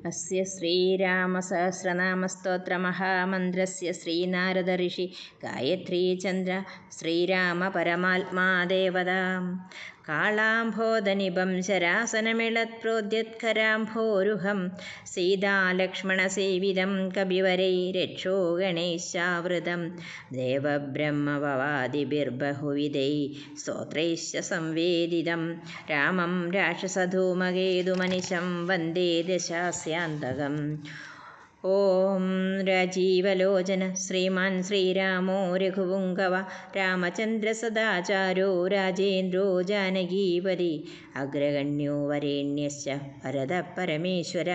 अस्य श्रीरामसहस्रनामस्तोत्रमहामन्त्रस्य श्रीनारदऋषि गायत्रीचन्द्र श्रीरामपरमात्मा देवता कालाम्भोदनिभं शरासनमिळत्प्रोद्यत्कराम्भोरुहं सीतालक्ष्मणसेवितं कविवरैरक्षो गणेशावृतं देवब्रह्मभवादिभिर्बहुविधैः स्तोत्रैश्च संवेदितं रामं राक्षसधूमकेतुमनिशं वन्दे दशास्यान्तकम्। ഓം രാജീവലോചന ശ്രീമാൻ ശ്രീരാമോ രഘുപുങ്കവ രാമചന്ദ്ര സദാചാരോ രാജേന്ദ്രോ ജാനകീപതി അഗ്രഗണ്യോ വരേണ്യശ്ച ഭരത പരമേശ്വര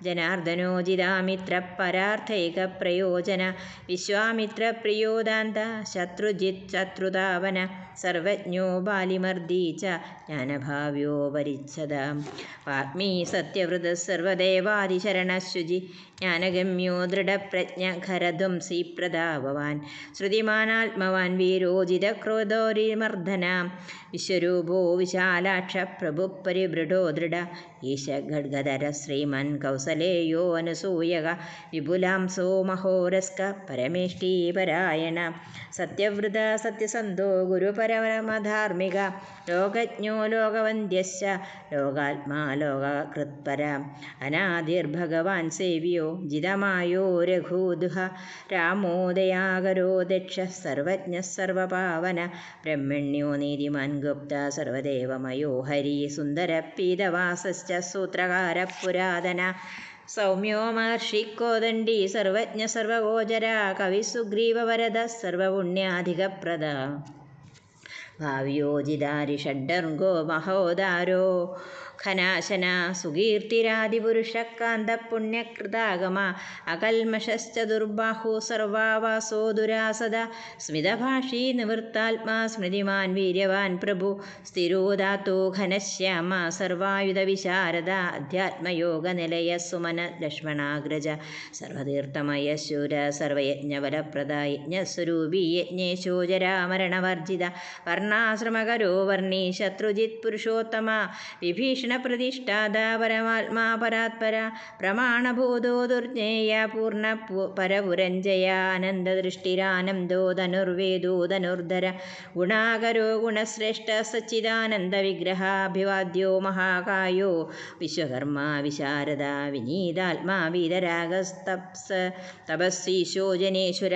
ജനാർദ്ദനോജിതാമിത്ര പരാർത്ഥൈക പ്രയോജന വിശ്വാമിത്ര പ്രിയോദാന്ത ശത്രുജിത് ശത്രുതാവന സർവജ്ഞോ ബാലിമർദീ ച ജ്ഞാനഭാവ്യോ പരിച്ഛദ വാഗ്മീ സത്യവ്രത സർവദേവാദിശരണശുചി ജ്ഞാനഗമ്യോ ദൃഢപ്രജ്ഞ ഖരധ്വംസി പ്രതാപവാൻ ശ്രുതിമാനാത്മവാൻ വീരോജിതക്രോധോരിമർദ്ദന വിശ്വരൂപോ വിശാലാക്ഷ പ്രഭു പരിഭൃഢോ ദൃഢ ഈശ ഖഡ്ഗധര ശ്രീമൻ കൗസലേയോ അനസൂയക വിപുലാംസോ മഹോരസ്ക പരമേഷ്ടീപരായണ സത്യവ്രത സത്യസന്ധോ ഗുരുപരമധാർമ്മിക ലോകജ്ഞോ ലോകവന്ദ്യശ്ച ലോകാത്മാ ലോകകൃത്പര അനാദിർഭഗവാൻ സേവ്യോ ജിതമായോ രഘൂദുഃ രാമോ ദയാകരോ ദക്ഷ സർവജ്ഞ സർവപാവന ബ്രഹ്മണ്യോ നീതിമാൻ ഗുപ്ത സർവദേവമയോ ഹരി സുന്ദര പീതവാസശ്ച സൂത്രകാര പുരാതന സൗമ്യോ മഹർഷി കോദണ്ഡി സർവജ്ഞ സർവഗോചര കവി സുഗ്രീവവരദ സർവപുണ്യാധികപ്രദ ഭാവ്യോജിതാരി ഷഡ്ഡർഗോ മഹോദാരോ ഖനാശന സുകീർത്തിരാദിപുരുഷകാന്തപുണ്യകൃതാഗമ അകൽമഷശ്ച ദുർബാഹു സർവാവാസോ ദുരാസദ സ്മിതഭാഷീ നിവൃത്താത്മാ സ്മൃതിമാൻ വീര്യവാൻ പ്രഭു സ്ഥിരോദാത്തോ ഘനശ്യാമ സർവായുധവിശാരദ അധ്യാത്മയോഗനിലയ സുമന ലക്ഷ്മണാഗ്രജ സർവതീർത്ഥമയ ശൂര സർവയജ്ഞഫലപ്രദ യജ്ഞസ്വരൂപീ യജ്ഞേശോ ജരാമരണവർജിത വർണ്ണാശ്രമകരോ വർണ്ണി ശത്രുജിത് പുരുഷോത്തമ വിഭീഷണ പ്രതിഷ്ഠാത പരമാത്മാ പരാത്പര പ്രമാണഭൂതോ ദുർജ്ഞേയ പൂർണ്ണ പരപുരഞ്ജയ ആനന്ദദൃഷ്ടിരാനന്ദോ ധനുർവേദോ ധനുർധര ഗുണാകരോ ഗുണശ്രേഷ്ഠ സച്ചിദാനന്ദ വിഗ്രഹാഭിവാദ്യോ മഹാകായോ വിശ്വകർമ്മ വിശാരദ വിനീതാത്മാ വീതരാഗസ്തപ്സ തപസ്വീശോ ജനേശ്വര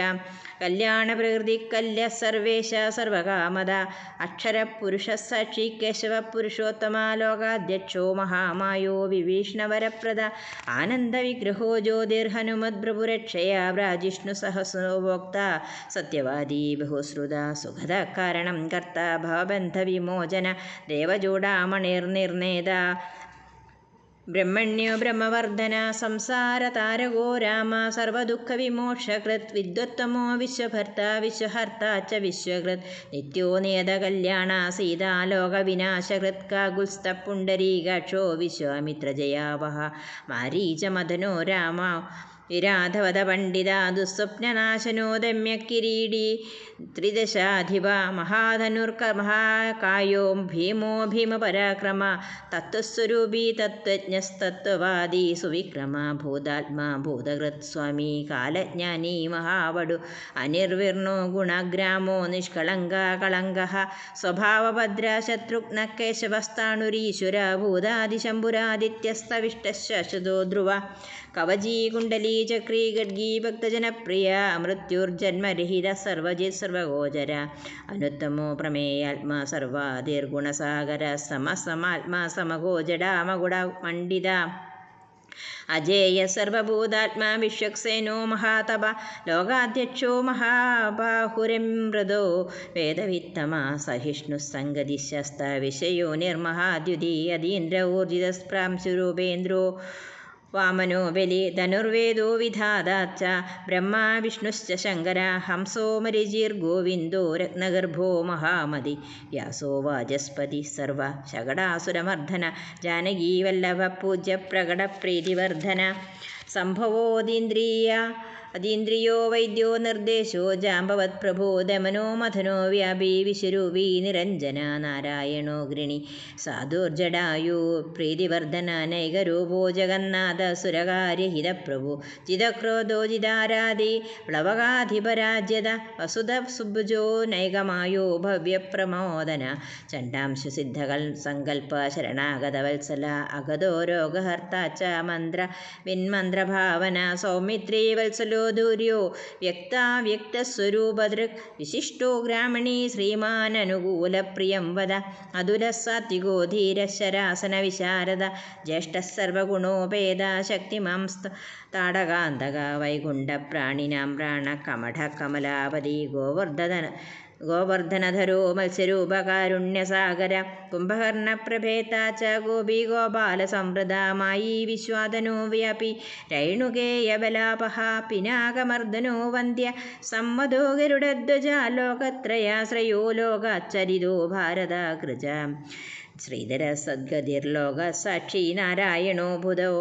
കല്യാണപ്രകൃതി കല്യ സർവേശ സർവകാമദ അക്ഷരപുരുഷ സാക്ഷി കേശവ പുരുഷോത്തമ ലോകാധ്യക്ഷോ മഹാമായോ വിഭീഷണവരപ്രദ ആനന്ദവിഗ്രഹോ ജ്യോതിർഹനുമദ്പ്രഭുരക്ഷയ വ്രാജിഷ്ണു സഹസ്രോഭോക്ത സത്യവാദി ബഹുശ്രുത സുഖദ കാരണം കർത്ത ഭവബന്ധവിമോചന ദേവചൂടാമണിർനിർണേത ബ്രഹ്മണ്യോ ബ്രഹ്മവർദ്ധന സംസാരതാരകോ രാമ സർവദുഃഖവിമോക്ഷകൃത് വിദ്വത്തമോ വിശ്വഭർത്ത വിശ്വഹർത്ത ച വിശ്വകൃത് നിത്യോ നിയതകല്യാണ സീതാലോകവിനാശകൃത് കാകുൽസ്ഥപുണ്ടരീകാക്ഷോ വിശ്വാമിത്രജയാവഹ മാരീചമദനോ രാമ വിരാധവത പണ്ഡിത ദുസ്വപ്നനാശനോ ദമ്യകിരീടി ത്രിദശാധിപ മഹാകായോ ഭീമോ ഭീമപരാക്രമ തത്വസ്വരൂപി തത്വജ്ഞസ്തത്വവാദി സുവിക്രമ ഭൂതാത്മാ ഭൂതകൃത് സ്വാമി കാലജ്ഞാനി മഹാവടു അനിർവിർണോ ഗുണഗ്രാമോ നിഷ്കളങ്ക കളങ്ക സ്വഭാവഭദ്ര ശത്രുഘ്ന കേശവസ്ഥാണുരീശ്വര ഭൂതാദിശംഭുരാദിത്യസ്തവിഷ്ടശ്വശതോ ധ്രുവ കവചീ കുണ്ടലീ ചക്രീ ഗഡ്ഗീ ഭക്തജനപ്രിയ മൃത്യുർജന്മരഹിത സർവജിത് സർവഗോചര അനുത്തമോ പ്രമേയാത്മാ സർവാദിർഗുണസാഗര സമസമാത്മാ സമഗോചടാമഗുണ മണ്ഡിത അജേയ സർവഭൂതാത്മാ വിശ്വക്സേനോ മഹാതപ ലോകാധ്യക്ഷോ മഹാബാഹുരമൃതോ വേദവിത്തമ സഹിഷ്ണു സംഗതിശസ്ത വിഷയോ നിർമഹാദ്യുതി അതീന്ദ്ര ഊർജിതസ്പ്രാംശുരൂപേന്ദ്രോ വാമനോ ബലി ധനുർവേദോ വിധാതാച്ച ബ്രഹ്മാ വിഷ്ണുശ്ച ശങ്കര ഹംസോ മരിചിർഗോവിന്ദോ രത്നഗർഭോ മഹാമതി വ്യാസോ വാചസ്പതി സർവ ശകടാസുരമർദ്ദന ജാനകീവല്ലഭ പൂജ്യ പ്രകടപ്രീതിവർദ്ധന അതീന്ദ്രിയോ വൈദ്യോ നിർദ്ദേശോ ജാമ്പവത് പ്രഭോ ദമനോ മഥനോ വ്യാപി വിശ്വരൂപി നിരഞ്ജന നാരായണോ ഗൃണി സാധുർജടായു പ്രീതിവർദ്ധന നൈകരൂപോ ജഗന്നാഥ സുരകാര്യഹിത പ്രഭു ജിതക്രോധോ ജിതാരാധി പ്ലവകാധിപരാജ്യത വസുധ സുഭുജോ നൈകമായോ ഭവ്യപ്രമോദന ചണ്ഡാംശു സിദ്ധകൾ സങ്കൽപ്പ ശരണാഗതവത്സല അഗതോ രോഗഹർത്ത ച മന്ത്ര വിന്മന്ത്രഭാവന സൗമിത്രീ വത്സലോ ദൂര്യോ വ്യക്താവ്യക്തസ്വരൂപദൃക് വിശിഷ്ടോ ഗ്രാമണീ ശ്രീമാനനുകൂലപ്രിയം വദ അതുലഃ സാത്വികോ ധീരശരാസന വിശാരദ ജ്യേഷ്ഠഃ സർവഗുണോപേത ശക്തിമാംസ്താടകാന്തക വൈകുണ്ഠപ്രാണിനാം പ്രാണകമഠ കമലാപതി ഗോവർദ്ധനധരോ മത്സ്യരൂപകാരുണ്യസാഗര കുംഭകർണപ്രഭേത ച ഗോപി ഗോപാലസംവൃത മായീ വിശ്വാദനോ വ്യാപി രൈണുകേയബലാപഹ പിനാകമർദ്ദനോ വന്ദ്യ സമ്മതോ ഗരുഡധ്വജ ലോകത്രയാശ്രയോ ലോകാച്ചരിതോ ഭാരതകൃജ ശ്രീധര സദ്ഗതിർലോക സാക്ഷി നാരായണോ ബുധോ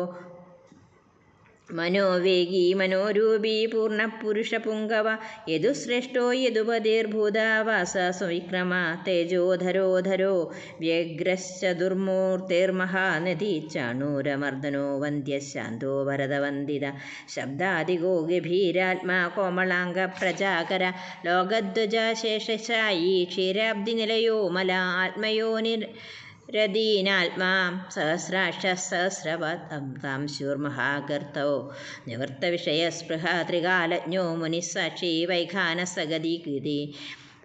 മനോവേഗീ മനോരൂപീ പൂർണ്ണപുരുഷപുങ്കവ യദുശ്രേഷ്ഠോ യദുപതിർഭൂതാവാസ സുവിക്രമ തേജോധരോധരോ വ്യഗ്രശ്ചതുർമൂർത്തിർമഹാനദി ചാണൂരമർദ്ദനോ വന്ദ്യശാന്തോ വരദവന്ദിത ശബ്ദാദിഗോ ഗഭീരാത്മാ കോമളാംഗ പ്രജാകര ലോകധ്വജ ശേഷശായി ക്ഷീരാബ്ദിനിലയോ മല ആത്മയോനിർ രദീനാത്മാ സഹസ്രാക്ഷ സഹസ്രവതാംശൂർമഹാകർത്തോ നിവൃത്തവിഷയസ്പൃഹ ത്രികാലജ്ഞോ മുനിസാക്ഷി വൈഖാനസഗതി കൃതി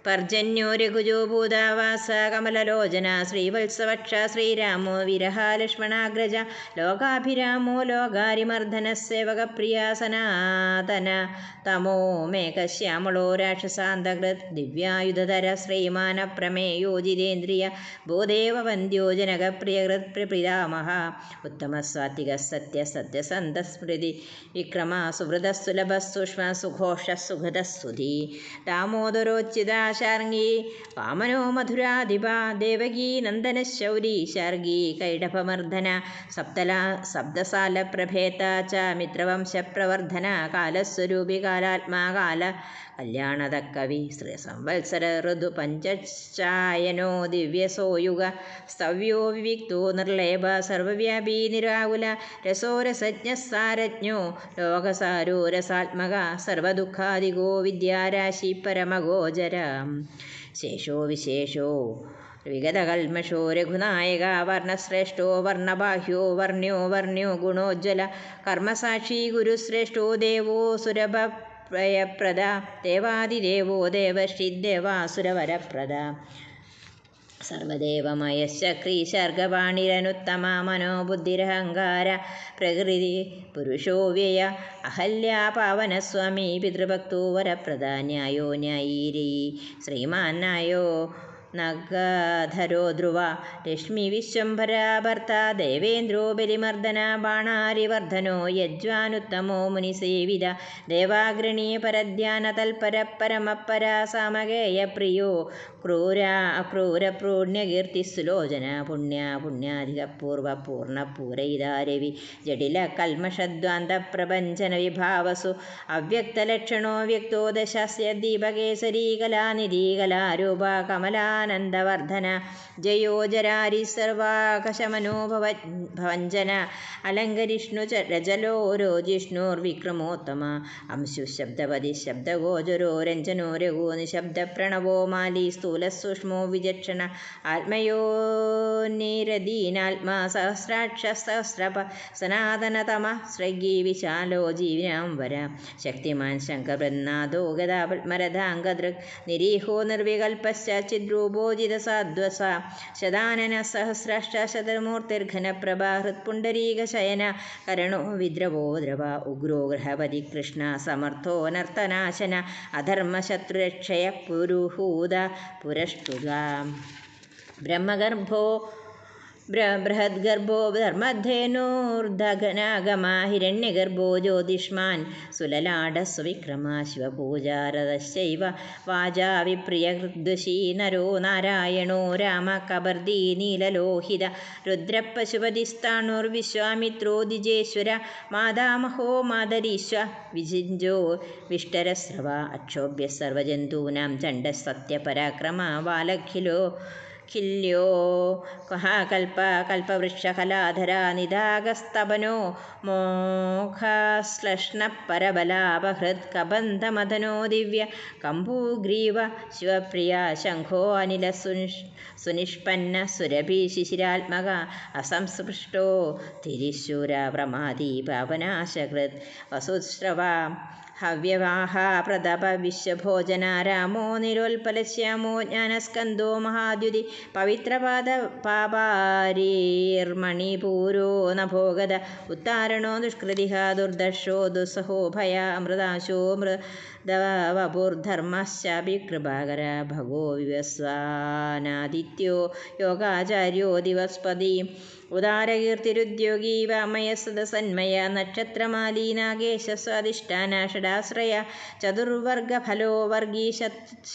പർജന്യോ രഘുജോ ഭൂതാവാസ കമലലോചന ശ്രീവത്സവക്ഷ ശ്രീരാമോ വിരഹ ലക്ഷ്മണാഗ്രജ ലോകാഭിരാമോ ലോകാരിമർദ്ദന സേവകപ്രിയ സനാതന തമോ മേഘശ്യാമളോ രാക്ഷസാന്തകൃത് ദിവ്യായുധധര ശ്രീമാനപ്രമേയോ ജിതേന്ദ്രിയ ഭൂദേവ വന്ദ്യോ ജനകപ്രിയകൃത് പ്രപിതാമഹ ഉത്തമസാത്വിക സത്യസത്യസന്തസ്മൃതി വിക്രമ സുഹൃദസുലഭ സൂക്ഷ്മ സുഘോഷ സുഖദസുധി ദാമോദരോച്ചിത ശാർങ്ങി വാമനോ മധുരാധിപ ദേവകീ നന്ദന ശൗരി ശാർഗി കൈടഭമർദ്ദന സപ്തസാല പ്രഭേത ച മിത്രവംശപ്രവർദ്ധന കാലസ്വരൂപി കാലാത്മാ കാല കല്യാണതക്കവി ശ്രീസംവത്സര ഋതു പഞ്ചായനോ ദിവ്യസോയുഗ സ്തവ്യോ വിവിക്തോ നിർലേപ സർവവ്യാപി നിരാകുല രസോരസജ്ഞസാരജ്ഞോ ലോകസാരോ രസാത്മക സർവദുഃഖാദിഗോ വിദ്യാരാശി പരമഗോചര ശേഷോ വിശേഷോ വിഗതകൽമഷോ രഘുനായക വർണ്ണശ്രേഷ്ഠോ വർണ്ണബാഹ്യോ വർണ്യോ ഗുണോജ്വല കർമ്മസാക്ഷി ഗുരുശ്രേഷ്ഠോ ദേവോ സുരഭപ്രയപ്രദ ദേവാദിദേവോ ദേവശ്രീദേവാസുരവരപ്രദ സർവദേവമയശ്ചക്രീ ശർഗപാണിരനുത്തമ മനോബുദ്ധിരഹങ്കാര പ്രകൃതി പുരുഷോ വ്യയ അഹല്യാ പാവനസ്വാമി പിതൃഭക്തോ വരപ്രദ ന്യായോ ന്യായീരീ ശ്രീമാൻ നായോ നഗധരോ ധ്രുവ രശ്മി വിശ്വംഭര ഭർത്ത ദേവേന്ദ്രോ ബലിമർദ്ദന ബാണാരിവർദ്ധനോ യജ്വാനുത്തമോ മുനിസേവിത ദേവാഗ്രണീ പരധ്യാന തൽപര പരമപര സാമഗേയ പ്രിയോ ക്രൂരപൂണ്യകീർത്തി സുലോചന പുണ്യാധികപൂർവ പൂർണ്ണപൂരയിതാരവി ജഡില കൽമഷദ്വാന്ത പ്രപഞ്ചന വിഭാവസു അവ്യക്തലക്ഷണോ വ്യക്തോ ദശാസ്യ ദീപകേസരീ കലാനിധി കലാരൂപ കമലാനന്ദവർദ്ധന ജയോ ജരാരി സർവാകശമനോ ഭവഞ്ജന അലങ്കരിഷ്ണു രജലോരോ ജിഷ്ണുർവിക്രമോത്തമ അംശു ശബ്ദപതി ശബ്ദഗോചരോ രഞ്ജനോ രഘോ നിശബ്ദ പ്രണവോ മാലി സ്ഥൂലസൂക്ഷ്മോ വിചക്ഷണ ആത്മയോനിരദീനാത്മാ സഹസ്രാക്ഷ സഹസ്രപ സനാതനതമ സ്രഗീ വിശാലോ ജീവനാം വര ശക്തിമാൻ ശങ്കപ്രനാദോ ഗദാപത്മരഥാംഗദൃക് നിരീഹോ നിർവികൽപശ്ചിദ്രൂപോജിതസാധ്വസ ശതാനന സഹസ്രാഷ്ട ശതമൂർത്തിർഘനപ്രഭ ഹൃത്പുണ്ടരീകശയന കരണോ വിദ്രവോ ദ്രവ ഉഗ്രോ ഗൃഹപതി കൃഷ്ണ സമർത്ഥോ നർത്തനാശന അധർമ്മശത്രുരക്ഷയ പുരുഹൂത പുരഷ്ടുക ബ്രഹ്മഗർഭോ ബൃഹദ്ഗർഭോ ധർമ്മധേനൂർധനാഗമ ഹിരണ്യഗർഭോ ജ്യോതിഷ്മാൻ സുലലാടസ്വവിക്രമ ശിവപൂജാരതശ്ചൈവ വാചാ വിപ്രിയഹൃദ്വശീ നരോ നാരായണോ രാമ കബർദീ നീലലോഹിത രുദ്രപശുപതിസ്ഥാണുർവിശ്വാമിത്രോ ദ്വിജേശ്വര മാതാമഹോ മാതരീശ്വ വിജിഞ്ജോ വിഷ്ടരസ്രവ അക്ഷോഭ്യ സർവജന്തൂനാം ചണ്ഡസത്യപരാക്രമ ബാലഖിലോ ഖില്യോ കൽപവൃക്ഷകലാധര നിദാഗസ്തപനോ മോഘശ്ലഷ്ണപരബലാപഹൃത് കബന്ധമദനോ ദിവ്യ കമ്പൂഗ്രീവ ശിവപ്രിയ ശംഖോ അനില സുനിഷ്പന്ന സുരഭി ശിശിരാത്മക അസംസ്പൃഷ്ടോ തിരിശൂര പ്രമാദി പാവനാശകൃത് വസുശ്രവ ഹവ്യവാഹ പ്രതപ വിശ്വഭോജന രാമോ നിരോൽപലശ്യാമോ ജ്ഞാനസ്കന്ധോ മഹാദ്യുതി പവിത്രപാദ പാപാരീർമണിപൂരോ നഭോഗത ഉത്താരണോ ദുഷ്കൃതിഹ ദുർദർശോ ദുസ്സഹോ ഭയ അമൃതാശോ മൃദവപുർധർമ്മശ്ചാഭികൃപാകര ഭഗോ വിവസ്വാനാദിത്യോ യോഗാചാര്യോ ദിവസ്പതി ഉദാരകീർത്തിരുദ്യോഗീ വാമയസദസന്മയ നക്ഷത്രമാലീ നാഗേശ സ്വാധിഷ്ഠാന ഷടാശ്രയ ചതുർവർഗഫലോ വർഗീ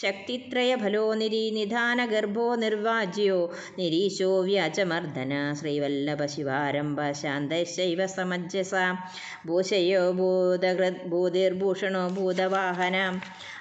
ശക്തിത്രയഫലോ നിധാനഗർഭോ നിർവാജ്യോ നിരീശോ വ്യാജമർദ്ദന ശ്രീവല്ലഭ ശിവാരംഭ ശാന്തശൈവ സമഞ്ജസ ഭൂഷയോ ഭൂതകൃത് ഭൂതിർഭൂഷണോ ഭൂതവാഹന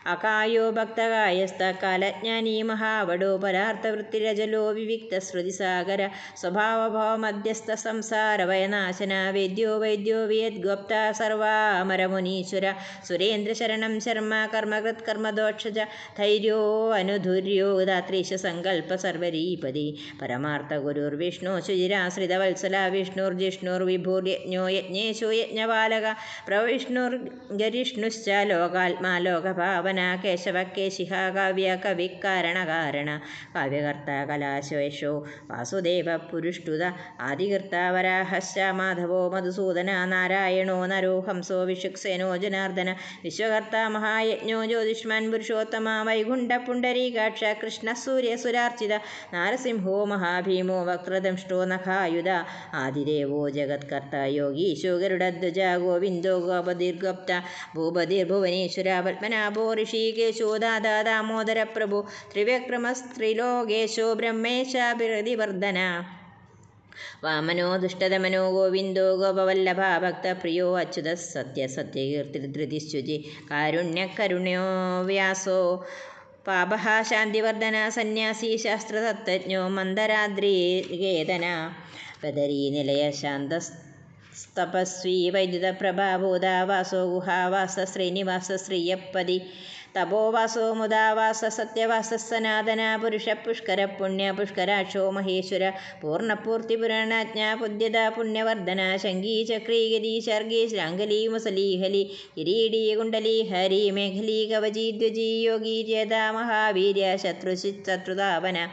അകായോ ഭക്തകായസ്ഥ കാലജ്ഞാനീ മഹാവടോ പരാർത്ഥവൃത്തിരജലോ വിവിക്തശ്രുതിസാഗര സ്വഭാവഭാവമധ്യസ്ഥ സംസാരവയനാശന വേദ്യോ വൈദ്യോ വിയദ്ഗോപ്ത സർവാമരമുനീശ്വര സുരേന്ദ്രശരണം ശർമ്മ കർമ്മകൃത് കർമ്മദോക്ഷജ ധൈര്യോ അനുധുര്യോ ദാത്രീശ സങ്കൽപ്പ സർവരീപതി പരമാർത്ഥ ഗുരുർവിഷ്ണു ശുചിരാശ്രിതവത്സല വിഷ്ണുർജിഷ്ണുർവിഭൂർയജ്ഞോ യജ്ഞേശോ യജ്ഞപാലക പ്രവിഷ്ണുർഗരിഷ്ണുശ്ച ലോകാത്മാ ലോകഭാവന കേശവ കേശിഹ കാവ്യ കവി കാരണകാരണ കാവ്യകർത്ത കലാശേഷോ വാസുദേവ പുരുഷ്ടുത ആദികർത്ത വരാഹശ്ച മാധവോ മധുസൂദന നാരായണോ നരോ ഹംസോ വിഷുക്സേനോ ജനാർദ്ദന വിശ്വകർത്ത മഹായജ്ഞോ ജ്യോതിഷ്മാൻ പുരുഷോത്തമ വൈകുണ്ഠ പുണ്ടരീകാക്ഷ കൃഷ്ണ സൂര്യ സുരാർച്ചിത നാരസിംഹോ മഹാഭീമോ വക്രദംഷ്ടോ നഖായുധ ആദിദേവോ ജഗത്കർത്ത യോഗീശോ ഗരുഡധ്വജ ഗോവിന്ദോ ഗോപതിർഗപ്ത ഭൂപതിർഭുവനേശ്വര പത്മനാഭോ ഋഷികേശോ ദാദാ ദാമോദര പ്രഭു ത്രിവിക്രമസ്ത്രിലോകേശോ ബ്രഹ്മേശ ബിരതിവർദ്ധന വാമനോ ദുഷ്ടതമനോ ഗോവിന്ദോ ഗോപവല്ലഭ ഭക്തപ്രിയോ അച്യുത സത്യസത്യകീർത്തിധൃതിശുചി കാരുണ്യകരുണ്യോ വ്യാസോ പാപഹ ശാന്തിവർദ്ധന സന്യാസി ശാസ്ത്രതത്വജ്ഞോ മന്ദരാദ്രികേതന ബദരീ നിലയ ശാന്തസ്തപസ്വീ വൈദ്യുത പ്രഭാഭൂത വാസോ ഗുഹാവാസ ശ്രീനിവാസ ശ്രീയപ്പതി തപോവാസോ മുദാവാസ സത്യവാസ സനാതന പുരുഷ പുഷ്കര പുണ്യ പുഷ്കരാക്ഷോ മഹേശ്വര പൂർണ്ണപൂർത്തി പുരാണജ്ഞ പുദ്യത പുണ്യവർദ്ധന ശങ്കീ ചക്രീ ഗതി ശർഗീ ശ്രാംഗലീ മുസലീഹലി കിരീടീ കുണ്ടലി ഹരി മേഖലീ കവചീ ദ്വജീ യോഗീ ചേത മഹാവീര്യ ശത്രുതാപന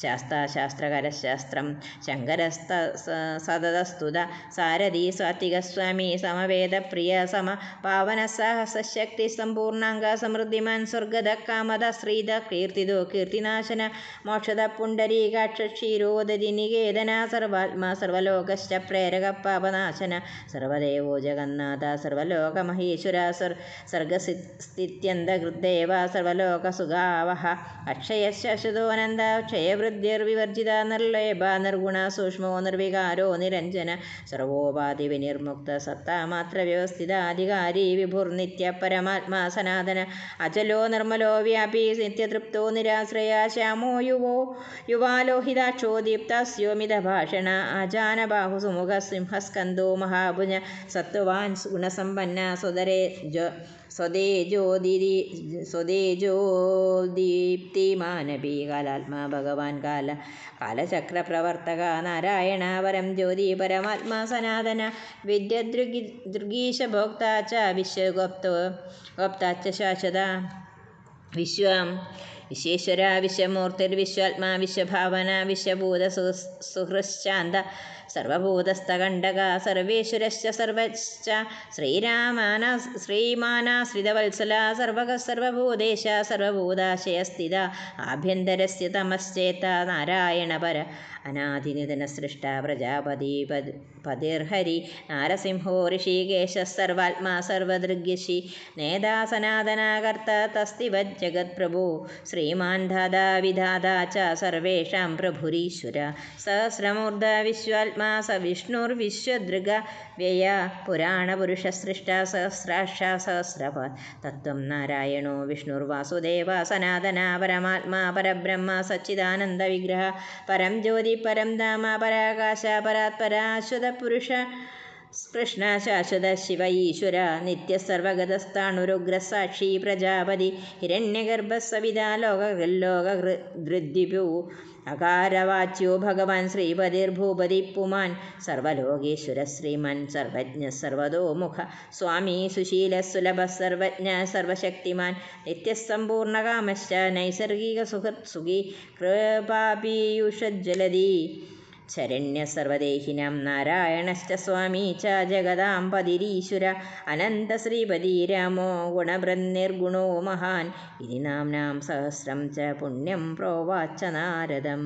ശാസ്ത്രകരശാസ്ത്രം ശങ്കരസ്ത സതതസ്തുത സാരഥി സാത്വികസ്വാമി സമവേദപ്രിയ സമ പാവന സാഹസശക്തി സമ്പൂർണാംഗ സമൃദ്ധിമാൻ സ്വർഗത കാമത ശ്രീത കീർത്തിദോ കീർത്തിനാശന മോക്ഷത പുണ്ടരീകാക്ഷീരോദതി നികേതന സർവാത്മാ സർവലോകശ്ച പ്രേരക പാപനാശന സർവദേവോ ജഗന്നാഥ സർവലോകമഹേശ്വര സർഗസ്ഥിത്യന്തകൃദ്ദേവ സർവലോകസുഖാവഹ അക്ഷയശാശ്വതോനന്ദ ക്ഷയവൃദ്ധിർവിവർജിത നിർലേപ നിർഗുണ സൂക്ഷ്മോ നിർവികാരോ നിരഞ്ജന സർവോപാധി വിനിർമുക്ത സത്താമാത്ര വ്യവസ്ഥിത അധികാരി വിഭുർനിത്യ പരമാത്മാ സനാതന അചലോ നിർമ്മലോ വ്യാപി നിത്യതൃപ്തോ നിരാശ്രയ ശ്യാമോ യുവാലോഹിതാക്ഷോ ദീപ്തസ്യോമിത ഭാഷണ ആജാനബാഹു സുമുഖ സിംഹസ്കന്ധോ മഹാഭുജ സത്വാൻ ഗുണസമ്പന്ന സ്വദേജോദീപ്തിമാനപി കാലാത്മാ ഭഗവാൻ കാലചക്രപ്രവർത്തക നാരായണ പരം ജ്യോതി പരമാത്മാ സനാതന വിദ്യദൃഗീശ ഭോക്താച്ച വിശ്വഗോപ്താച്ച ശാശ്വത വിശ്വേശ്വര വിശ്വമൂർത്തിർ വിശ്വാത്മാ വിശ്വഭാവന വിശ്വഭൂത സുഹൃശാന്ത സർവഭൂതസ്ഥകണ്ഠക സർവേശ്വരശ്ച സർവശ്ച ശ്രീമാനാശ്രിതവത്സല സർവക സർവഭൂതേശ സർവഭൂതാശയസ്ഥിത ആഭ്യന്തരസ്യ തമശ്ചേത നാരായണപര അനാദിനിധന സൃഷ്ട പ്രജാപതി പതിർഹരി നാരസിംഹോ ഋഷികേശ സർവാത്മാ സർവദൃഗ്യശി നേതാ സനാതനാകർത്ത തസ്തിവത് ജഗത്പ്രഭു ശ്രീമാൻ ധാതാ വിധാതാ ച സർവേഷാം പ്രഭുരീശ്വര സഹസ്രമൂർധ വിശ്വാത്മാ സ വിഷ്ണുർവിശ്വദൃഗ വ്യയ പുരാണപുരുഷസൃഷ്ട സഹസ്രാക്ഷ സഹസ്രപാദ് തത്വം നാരായണോ വിഷ്ണുർവാസുദേവ സനാതന പരമാത്മാ പരബ്രഹ്മ സച്ചിദാനന്ദ വിഗ്രഹ പരം ജ്യോതി പരം ധാമ പരാകാശ പരാത്പരാശ്വത പുരുഷ കൃഷ്ണ ശാശ്വത ശിവ ഈശ്വര നിത്യ സർവഗതസ്ഥാണുരുഗ്രസാക്ഷി പ്രജാപതി ഹിരണ്യഗർഭസവിതാ ലോകഹൃല്ലോകഹൃദ്വിഭു അകാരവാച്യോ ഭഗവാൻ ശ്രീപതിർഭൂപതി പുമാൻ സർവലോകേശ്വര ശ്രീമൻ സർവജ്ഞ സർവതോമുഖ സ്വാമി സുശീല സുലഭ സർവജ്ഞ സർവശക്തിമാൻ നിത്യസമ്പൂർണകാമശ്ച നൈസർഗിക സുഖി കൃപാപീയൂഷജ്വലതി ശരണ്യ സർവദേഹിനാം നാരായണശ്ച സ്വാമീ ച ജഗതാം പതിരീശ്വര അനന്ത ശ്രീപതി രാമോ ഗുണഭൃന്നിർഗുണോ മഹാൻ ഇതി നാംനാം സഹസ്രം ച പുണ്യം പ്രോവാച്ച നാരദം.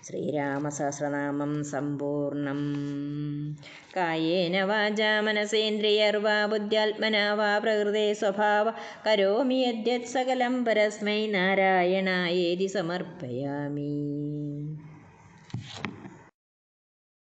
ശ്രീരാമസഹസ്രനാമം സമ്പൂർണം. കായേന വാചാ മനസേന്ദ്രിയർവാ ബുദ്ധ്യാത്മനാ വാ പ്രകൃതേ സ്വഭാവ കരോമി യദ്യത് സകലം പരസ്മൈ നാരായണായേതി സമർപ്പയാമി.